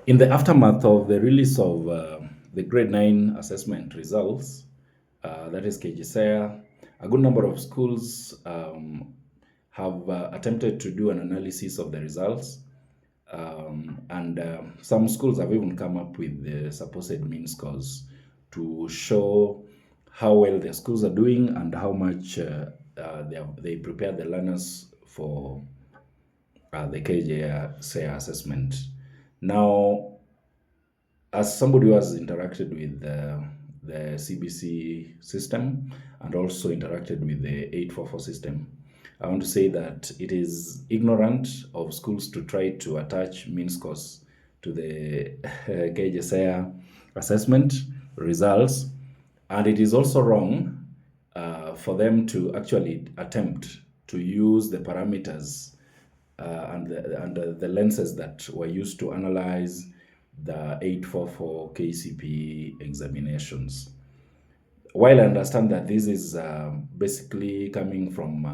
In the aftermath of the release of the grade 9 assessment results, that is Kjsea, a good number of schools have attempted to do an analysis of the results. And some schools have even come up with the supposed mean scores to show how well their schools are doing and how much they prepare the learners for the Kjsea assessment. Now, as somebody who has interacted with the CBC system and also interacted with the 844 system, I want to say that it is ignorant of schools to try to attach mean scores to the Kjsea assessment results. And it is also wrong for them to actually attempt to use the parameters and the lenses that were used to analyze the 844 KCPE examinations. While I understand that this is basically coming from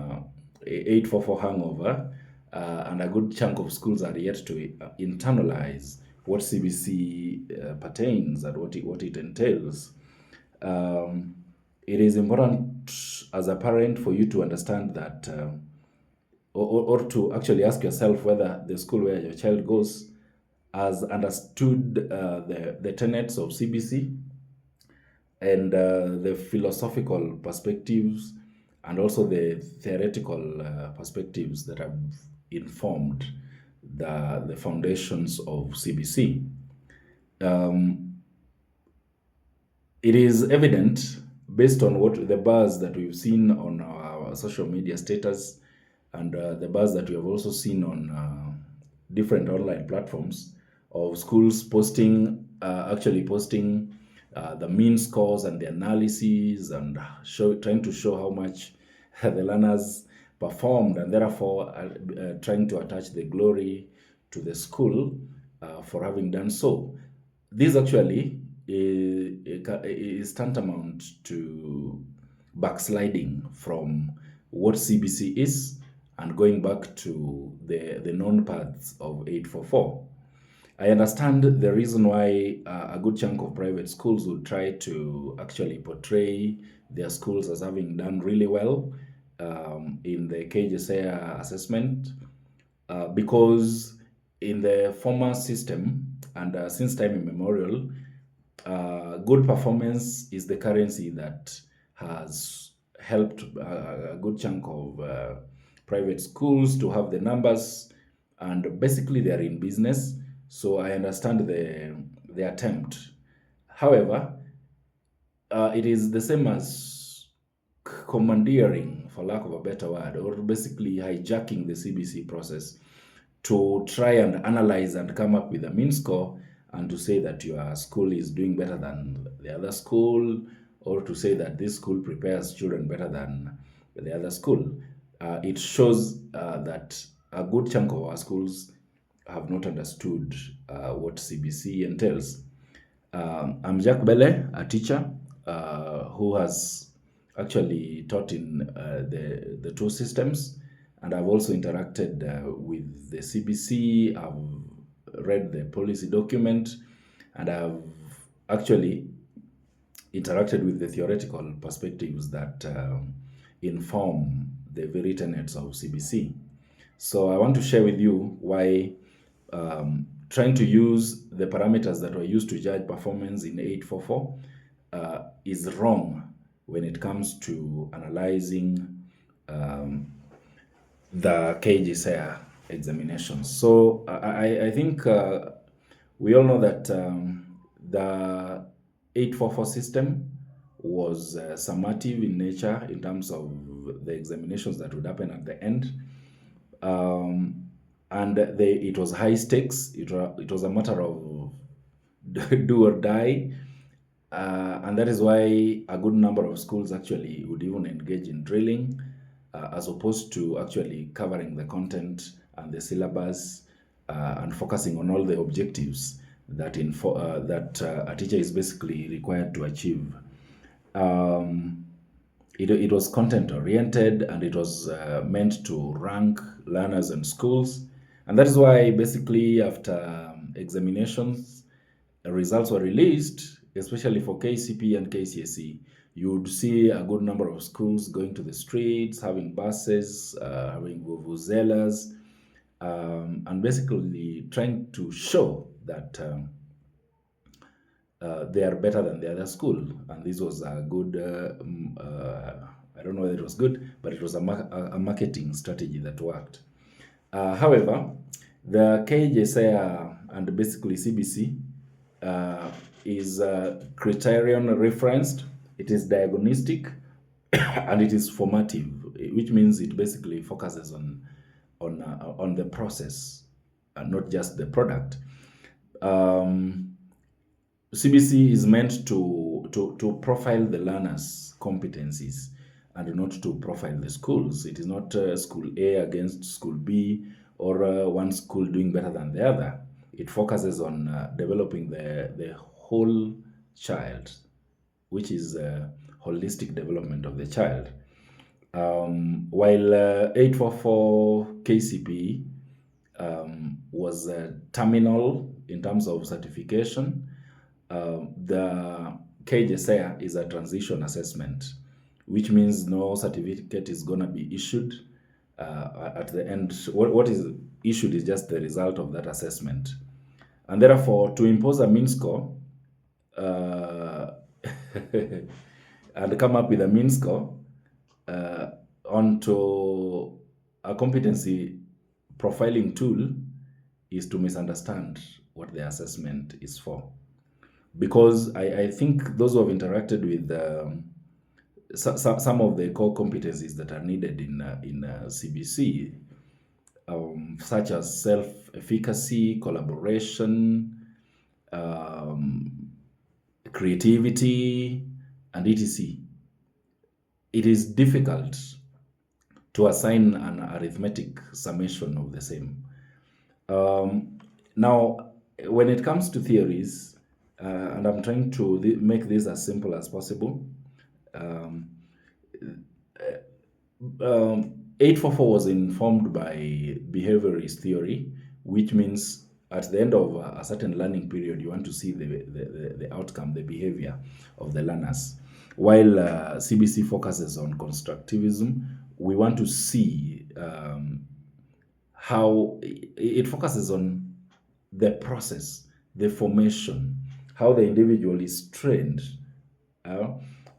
844 hangover, and a good chunk of schools are yet to internalize what CBC pertains and what it entails. It is important as a parent for you to understand that, or to actually ask yourself whether the school where your child goes has understood the tenets of CBC and the philosophical perspectives and also the theoretical perspectives that have informed the foundations of CBC. It is evident based on what the buzz that we've seen on our social media status and the buzz that we have also seen on different online platforms of schools actually posting the mean scores and the analyses and trying to show how much the learners performed, and therefore trying to attach the glory to the school for having done so. This actually is tantamount to backsliding from what CBC is and going back to the known paths of 844. I understand the reason why a good chunk of private schools would try to actually portray their schools as having done really well in the Kjsea assessment, because in the former system and since time immemorial, good performance is the currency that has helped a good chunk of private schools to have the numbers, and basically they are in business. So I understand the attempt. However, it is the same as commandeering, for lack of a better word, or basically hijacking the CBC process to try and analyze and come up with a mean score and to say that your school is doing better than the other school, or to say that this school prepares children better than the other school. It shows that a good chunk of our schools have not understood what CBC entails. I'm Jack Bele, a teacher who has actually taught in the two systems, and I've also interacted with the CBC. I've read the policy document, and I've actually interacted with the theoretical perspectives that inform the very tenets of CBC. So I want to share with you why trying to use the parameters that were used to judge performance in 844 is wrong when it comes to analyzing the Kjsea examinations. So I think we all know that the 844 system was summative in nature in terms of the examinations that would happen at the end. And it was high stakes. It was a matter of do or die. And that is why a good number of schools actually would even engage in drilling as opposed to actually covering the content and the syllabus and focusing on all the objectives that a teacher is basically required to achieve. It was content oriented, and it was meant to rank learners and schools. And that is why basically after examinations, results were released, especially for KCP and KCSE, you would see a good number of schools going to the streets, having buses, having vuvuzelas, and basically trying to show that they are better than the other school. And this was a good, I don't know whether it was good, but it was a marketing strategy that worked. However, the Kjsea and basically CBC is criterion referenced, it is diagnostic, and it is formative, which means it basically focuses on the process and not just the product. CBC is meant to profile the learners' competencies and not to profile the schools. It is not school A against school B or one school doing better than the other. It focuses on developing the whole child, which is holistic development of the child. While 844 KCP was terminal in terms of certification, the Kjsea is a transition assessment, which means no certificate is going to be issued at the end. What is issued is just the result of that assessment. And therefore, to impose a mean score and come up with a mean score onto a competency profiling tool is to misunderstand what the assessment is for. Because I think those who have interacted with some of the core competencies that are needed in CBC, such as self-efficacy, collaboration, creativity, and etc. It is difficult to assign an arithmetic summation of the same. Now, when it comes to theories, and I'm trying to make this as simple as possible, 844 was informed by behaviorist theory, which means at the end of a certain learning period, you want to see the outcome, the behavior of the learners. While CBC focuses on constructivism, we want to see how it focuses on the process, the formation, how the individual is trained.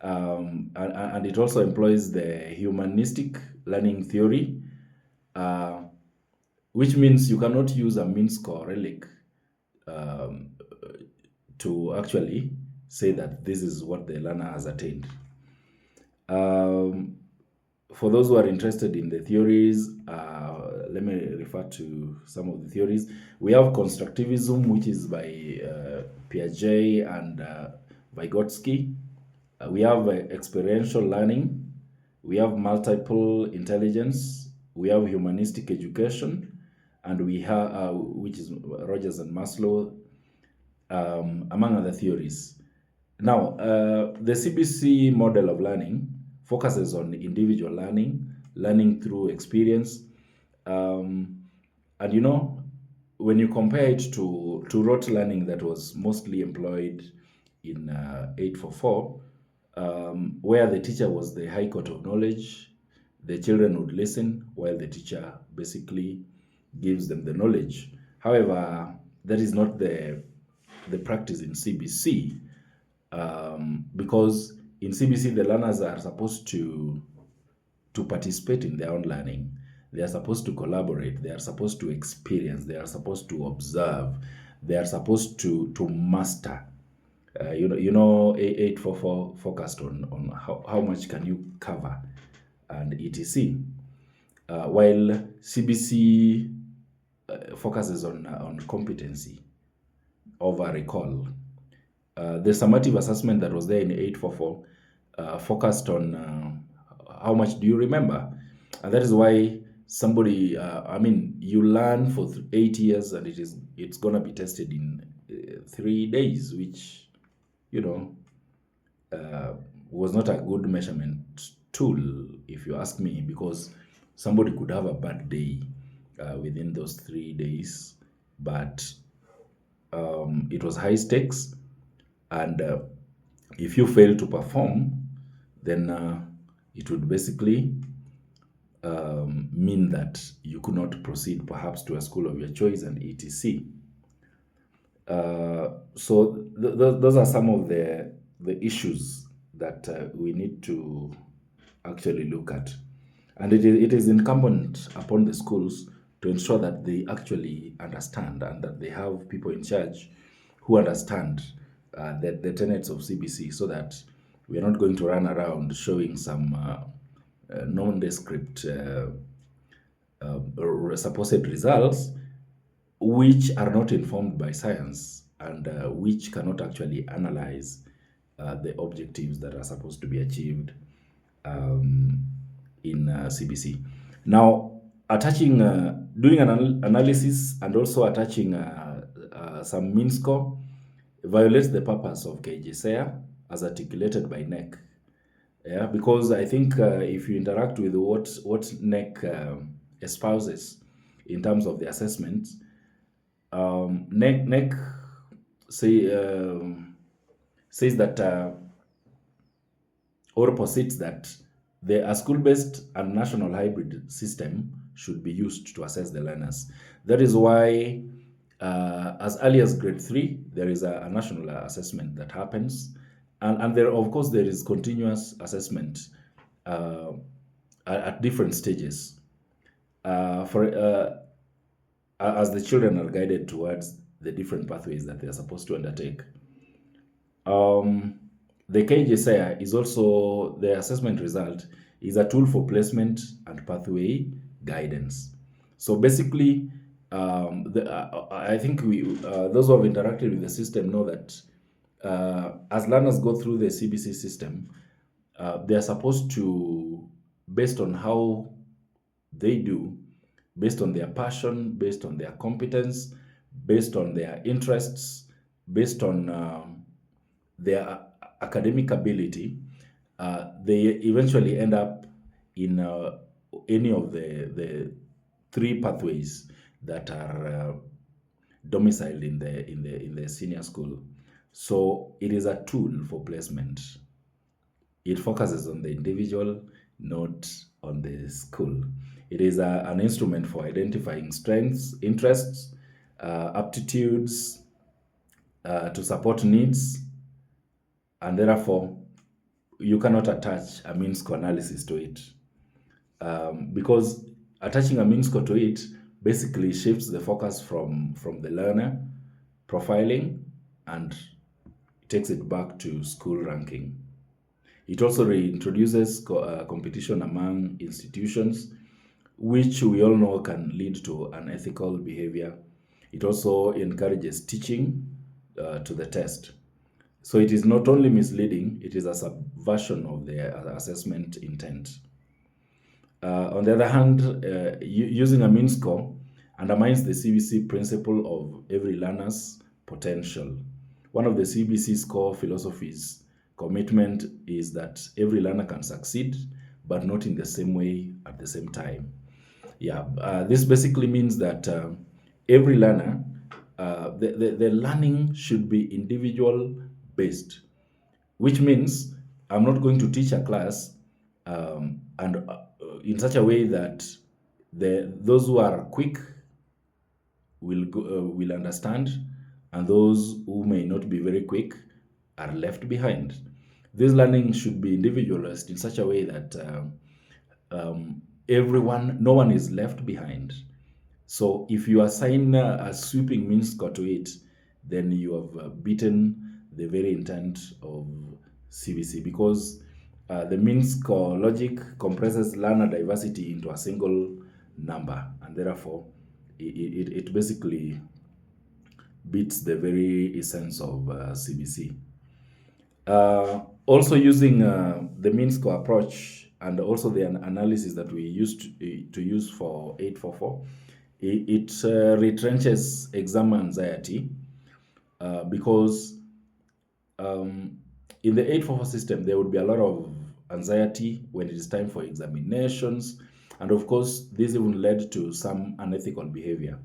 And it also employs the humanistic learning theory, which means you cannot use a mean score relic to actually say that this is what the learner has attained. For those who are interested in the theories, let me refer to some of the theories. We have constructivism, which is by Piaget and Vygotsky. We have experiential learning. We have multiple intelligence. We have humanistic education, and we have which is Rogers and Maslow, among other theories. Now, the CBC model of learning focuses on individual learning, learning through experience, and when you compare it to rote learning that was mostly employed in 844, where the teacher was the high court of knowledge, the children would listen while the teacher basically gives them the knowledge. However, that is not the practice in CBC, because in CBC the learners are supposed to participate in their own learning. They are supposed to collaborate. They are supposed to experience. They are supposed to observe. They are supposed to master. 844 focused on how much can you cover and etc. While CBC focuses on competency over recall. The summative assessment that was there in 844 focused on how much do you remember, and that is why somebody, you learn for 8 years and it's gonna be tested in 3 days, which was not a good measurement tool, if you ask me, because somebody could have a bad day within those 3 days, but it was high stakes, and if you fail to perform, then it would basically mean that you could not proceed perhaps to a school of your choice and etc. Those are some of the issues that we need to actually look at, and it is incumbent upon the schools to ensure that they actually understand and that they have people in charge who understand the tenets of CBC, so that we are not going to run around showing some nondescript supposed results which are not informed by science, and which cannot actually analyze the objectives that are supposed to be achieved um, in CBC. Now, doing an analysis and also attaching some mean score violates the purpose of Kjsea as articulated by NEC. Yeah, because I think if you interact with what NEC espouses in terms of the assessment, NEC say, says that or posits that a school-based and national hybrid system should be used to assess the learners. That is why, as early as grade 3, there is a national assessment that happens, and there, of course, there is continuous assessment uh, at different stages. For as the children are guided towards the different pathways that they are supposed to undertake. Um, the KJSEA is also the assessment result is a tool for placement and pathway guidance. So basically, I think those who have interacted with the system know that as learners go through the CBC system, they are supposed to, based on how they do, based on their passion, based on their competence, based on their interests, based on their academic ability, they eventually end up in any of the three pathways that are domiciled in the senior school. So it is a tool for placement. It focuses on the individual, not on the school. It is an instrument for identifying strengths, interests, aptitudes, to support needs, and therefore you cannot attach a mean score analysis to it, because attaching a mean score to it basically shifts the focus from the learner profiling and takes it back to school ranking. It also reintroduces competition among institutions, which we all know can lead to unethical behavior. It also encourages teaching to the test. So it is not only misleading, it is a subversion of the assessment intent. On the other hand, using a mean score undermines the CBC principle of every learner's potential. One of the CBC's core philosophies commitment is that every learner can succeed, but not in the same way at the same time. Yeah, this basically means that every learner, the learning should be individual based, which means I'm not going to teach a class and in such a way that those who are quick will understand, and those who may not be very quick are left behind. This learning should be individualized in such a way that no one is left behind. So if you assign a sweeping mean score to it, then you have beaten the very intent of CBC, because the mean score logic compresses learner diversity into a single number, and therefore it basically beats the very essence of CBC. Also using the mean score approach and also the analysis that we used to use for 844, it retrenches exam anxiety, because in the 844 system, there would be a lot of anxiety when it is time for examinations, And of course, this even led to some unethical behavior.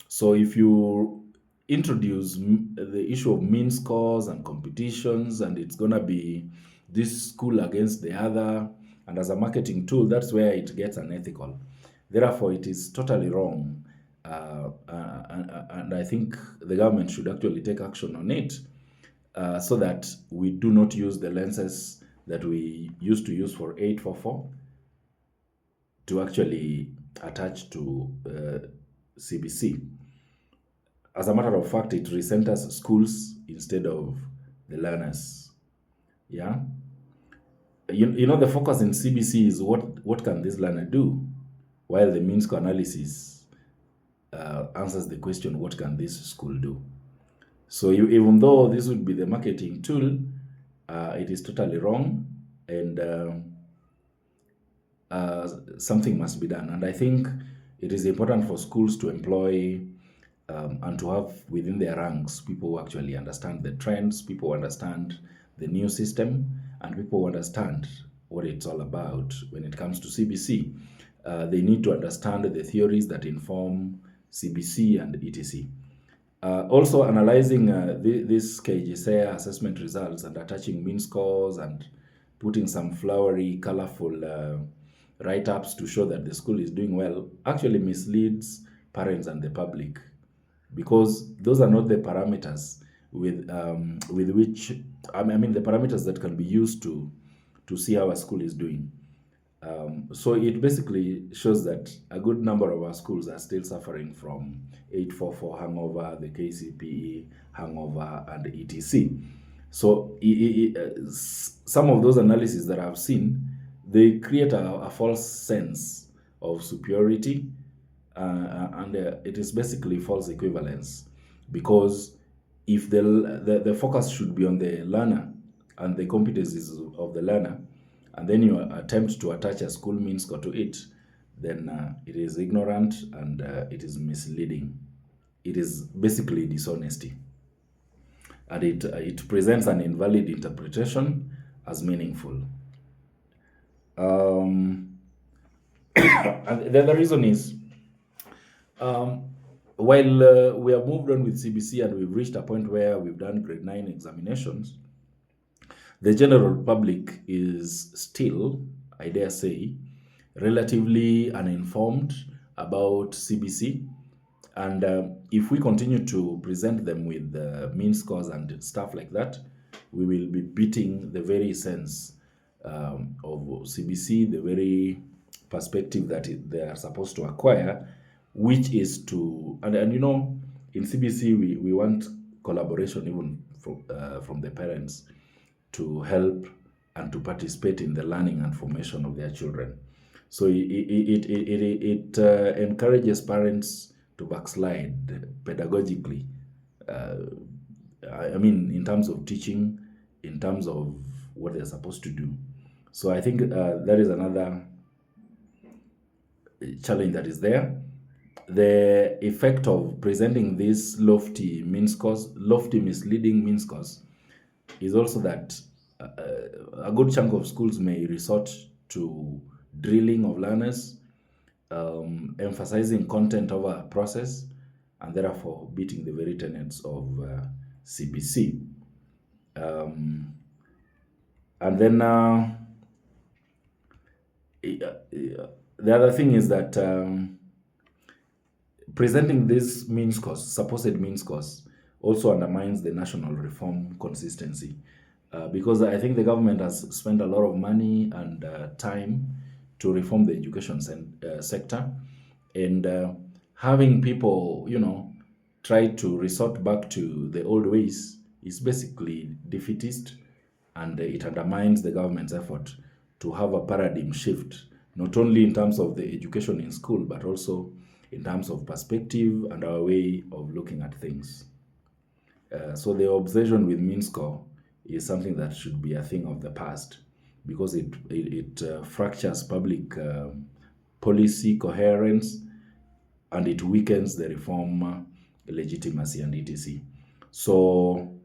So if you introduce the issue of mean scores and competitions, and it's going to be this school against the other, and as a marketing tool, that's where it gets unethical. Therefore, it is totally wrong. And I think the government should actually take action on it, so that we do not use the lenses that we used to use for 844 to actually attach to CBC. As a matter of fact, it recenters schools instead of the learners. Yeah. You know, the focus in CBC is what can this learner do, while the mean score analysis answers the question, what can this school do? So even though this would be the marketing tool, it is totally wrong, and something must be done. And I think it is important for schools to employ and to have within their ranks people who actually understand the trends, people who understand the new system, and people who understand what it's all about when it comes to CBC. They need to understand the theories that inform CBC and etc. Also, analyzing this Kjsea assessment results and attaching mean scores and putting some flowery, colorful write-ups to show that the school is doing well actually misleads parents and the public, because those are not the parameters with which I mean the parameters that can be used to see how a school is doing. So it basically shows that a good number of our schools are still suffering from 844 hangover, the KCPE hangover, and etc. So some of those analyses that I've seen, they create a false sense of superiority, and it is basically false equivalence, because if the focus should be on the learner and the competencies of the learner, and then you attempt to attach a school mean score to it, then it is ignorant, and it is misleading. It is basically dishonesty, and it presents an invalid interpretation as meaningful. Um, and the other reason is, um, while we have moved on with CBC and we've reached a point where we've done grade 9 examinations, the general public is still, I dare say, relatively uninformed about CBC. And if we continue to present them with mean scores and stuff like that, we will be beating the very sense of CBC, the very perspective that they are supposed to acquire, which is to, and you know, in CBC, we want collaboration even from the parents to help and to participate in the learning and formation of their children. So it encourages parents to backslide pedagogically. I mean, in terms of teaching, in terms of what they're supposed to do. So I think that is another challenge that is there. The effect of presenting these lofty mean scores, lofty misleading mean scores, is also that a good chunk of schools may resort to drilling of learners, emphasizing content over process, and therefore beating the very tenets of CBC. And then the other thing is that presenting this mean scores, supposed mean scores, also undermines the national reform consistency. Because I think the government has spent a lot of money and time to reform the education sector, and having people, you know, try to resort back to the old ways is basically defeatist, and it undermines the government's effort to have a paradigm shift, not only in terms of the education in school, but also in terms of perspective and our way of looking at things. So the obsession with mean score is something that should be a thing of the past, because it fractures public policy coherence, and it weakens the reform legitimacy and etc. So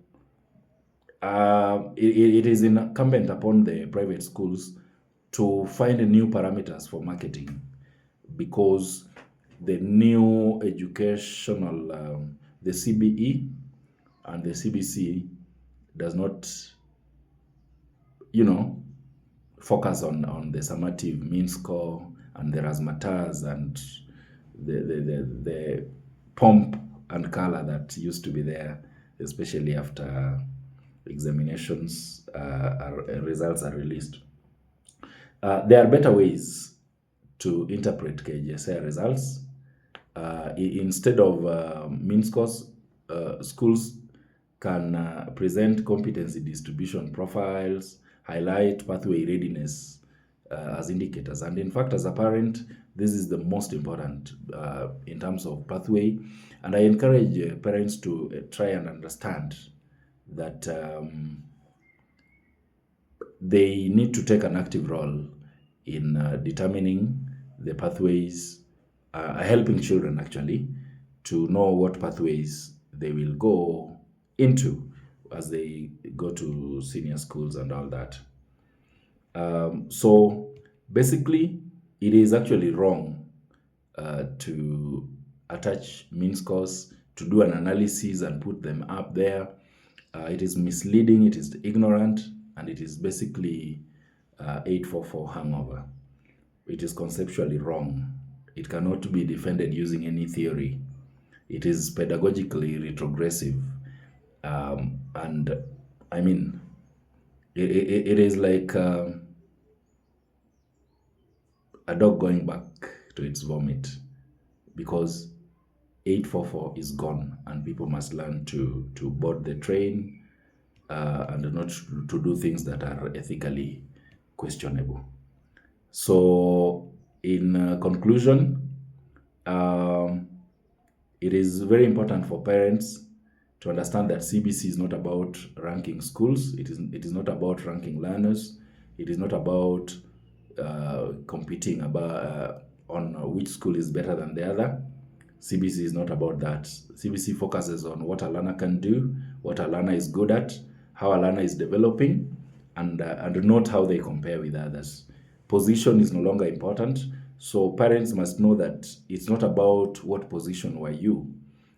it is incumbent upon the private schools to find new parameters for marketing, because the new educational, the CBE and the CBC does not, you know, focus on the summative mean score and the razzmatazz and the pomp and color that used to be there, especially after examinations results are released. There are better ways to interpret Kjsea results. Instead of mean scores, schools can present competency distribution profiles, highlight pathway readiness as indicators. And in fact, as a parent, this is the most important in terms of pathway. And I encourage parents to try and understand that they need to take an active role in determining the pathways, helping children actually to know what pathways they will go into as they go to senior schools and all that. So basically, it is actually wrong to attach mean scores, to do an analysis and put them up there. It is misleading, it is ignorant, and it is basically 844 hangover. It is conceptually wrong. It cannot be defended using any theory. It is pedagogically retrogressive. And I mean, it is like a dog going back to its vomit, because 844 is gone and people must learn to board the train and not to do things that are ethically questionable. So, in conclusion, um, it is very important for parents to understand that CBC is not about ranking schools. It is not about ranking learners. It is not about competing about on which school is better than the other. CBC is not about that. CBC focuses on what a learner can do, what a learner is good at, how a learner is developing, and not how they compare with others. Position is no longer important, so parents must know that it's not about what position were you.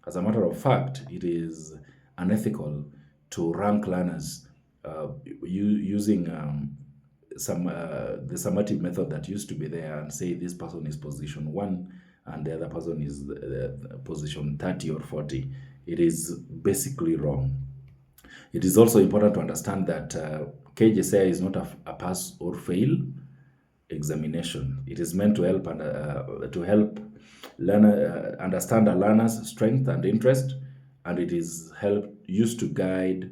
As a matter of fact, it is unethical to rank learners using the summative method that used to be there and say this person is position 1 and the other person is position 30 or 40. It is basically wrong. It is also important to understand that Kjsea is not a pass or fail examination. It is meant to help learner understand a learner's strength and interest, and it is used to guide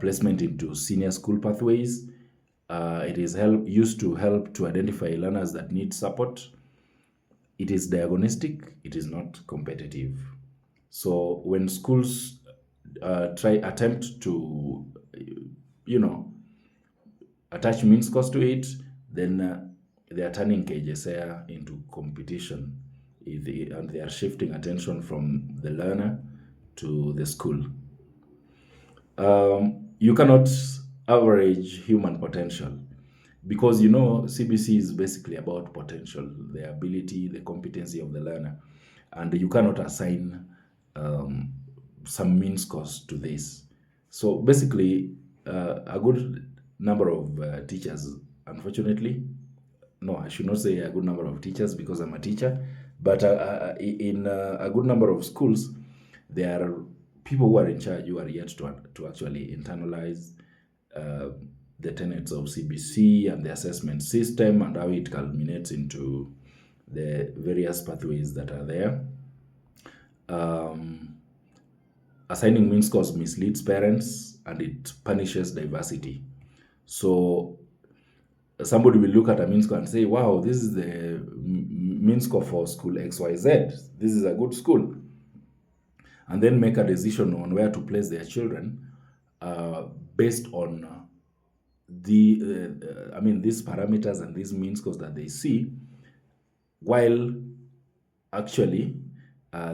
placement into senior school pathways. It is used to help to identify learners that need support. It is diagnostic. It is not competitive. So when schools attempt to, you know, attach mean scores to it, then they are turning Kjsea into competition, and they are shifting attention from the learner to the school. You cannot average human potential, because CBC is basically about potential, the ability, the competency of the learner, and you cannot assign some mean scores to this. So basically, a good number of teachers, unfortunately, no, I should not say a good number of teachers because I'm a teacher, but in a good number of schools, there are people who are in charge who are yet to actually internalize the tenets of CBC and the assessment system and how it culminates into the various pathways that are there. Assigning mean scores misleads parents and it punishes diversity. So somebody will look at a mean score and say, wow, this is the mean score for school XYZ. This is a good school. And then make a decision on where to place their children based on these parameters and these mean scores that they see, while actually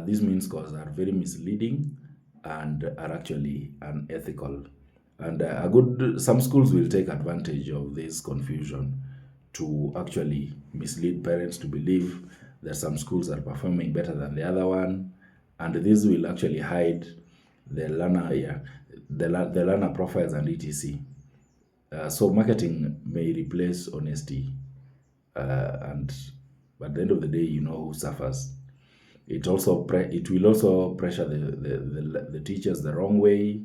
these mean scores are very misleading and are actually unethical. And some schools will take advantage of this confusion to actually mislead parents to believe There's some schools that are performing better than the other one, and this will actually hide the learner, yeah, the learner profiles and etc. So marketing may replace honesty, and at the end of the day, you know who suffers. It will also pressure the teachers the wrong way.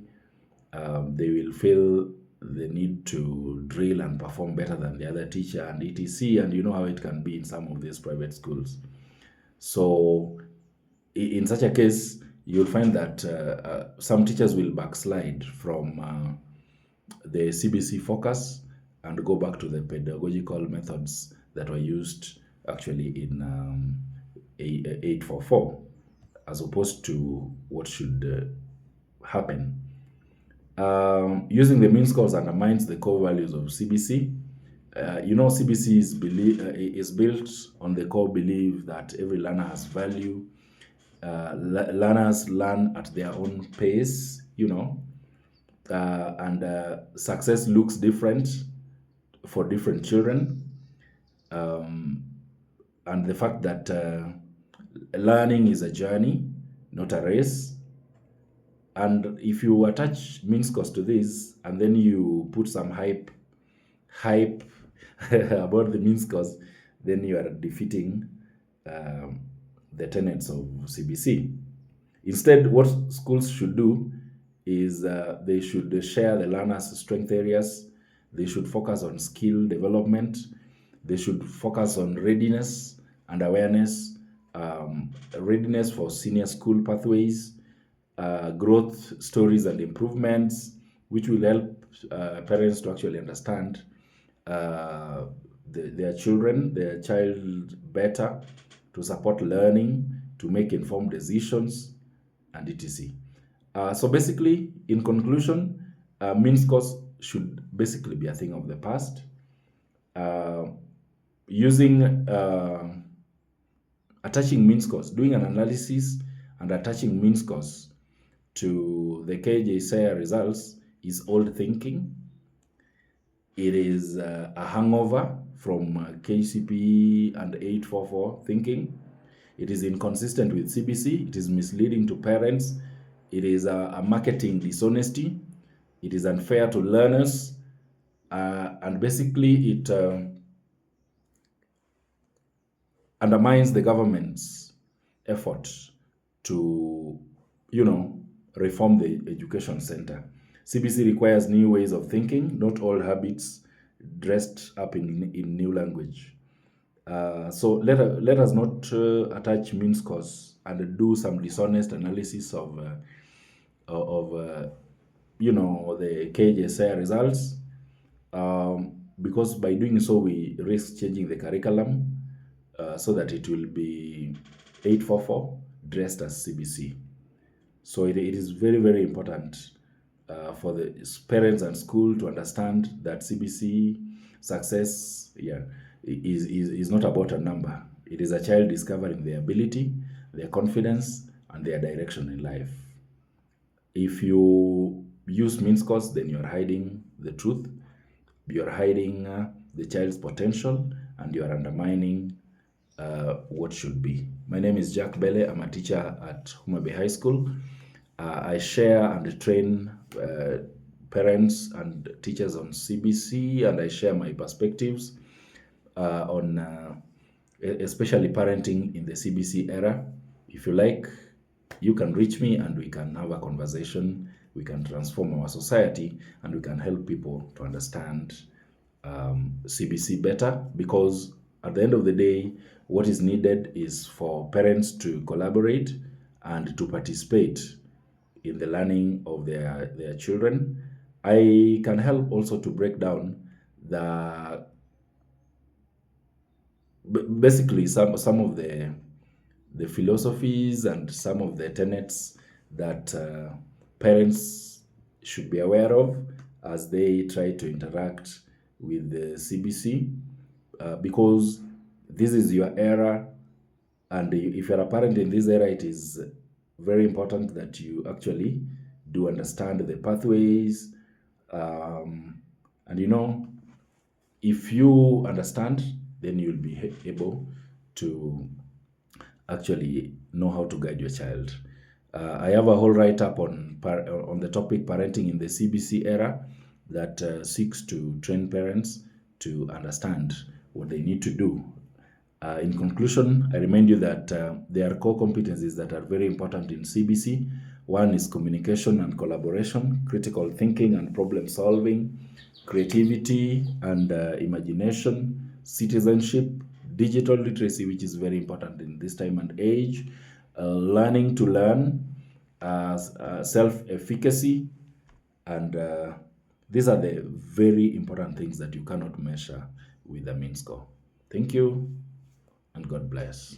They will feel the need to drill and perform better than the other teacher and etc. And you know how it can be in some of these private schools. So in such a case, you'll find that some teachers will backslide from the CBC focus and go back to the pedagogical methods that were used actually in 844, as opposed to what should happen. Using the mean scores undermines the core values of CBC. You know, CBC is built on the core belief that every learner has value. Learners learn at their own pace, you know, and success looks different for different children. And the fact that learning is a journey, not a race. And if you attach mean scores to this and then you put some hype about the mean scores, then you are defeating um, the tenets of CBC. Instead, what schools should do is they should share the learners' strength areas. They should focus on skill development. They should focus on readiness and awareness, readiness for senior school pathways, growth stories and improvements, which will help parents to actually understand uh, their child better, to support learning, to make informed decisions, and etc. So basically, in conclusion, mean scores should basically be a thing of the past. Uh, using attaching mean scores, doing an analysis and attaching mean scores to the Kjsea results is old thinking. It is a hangover from KCP and 844 thinking. It is inconsistent with CBC. It is misleading to parents. It is a marketing dishonesty. It is unfair to learners. And basically, it undermines the government's effort to, you know, reform the education center. CBC requires new ways of thinking, not old habits dressed up in new language. So let us not attach mean scores and do some dishonest analysis of you know, the KJSI results, because by doing so we risk changing the curriculum so that it will be 844 dressed as CBC. So it is very, very important for the parents and school to understand that CBC success, yeah, is not about a number. It is a child discovering their ability, their confidence, and their direction in life. If you use mean scores, then you're hiding the truth, you're hiding the child's potential, and you're undermining what should be. My name is Jack Bele. I'm a teacher at Homa Bay High School. I share and train parents and teachers on CBC, and I share my perspectives on especially parenting in the CBC era. If you like, you can reach me and we can have a conversation. We can transform our society and we can help people to understand CBC better, because at the end of the day, what is needed is for parents to collaborate and to participate in the learning of their children. I can help also to break down the basically some of the philosophies and some of the tenets that parents should be aware of as they try to interact with the CBC, because this is your era, and if you're a parent in this era, it is very important that you actually do understand the pathways, and you know, if you understand, then you'll be able to actually know how to guide your child. I have a whole write up on the topic parenting in the CBC era that seeks to train parents to understand what they need to do. In conclusion, I remind you that there are core competencies that are very important in CBC. One is communication and collaboration, critical thinking and problem solving, creativity and imagination, citizenship, digital literacy, which is very important in this time and age, learning to learn, self efficacy, and these are the very important things that you cannot measure with a mean score. Thank you, and God bless.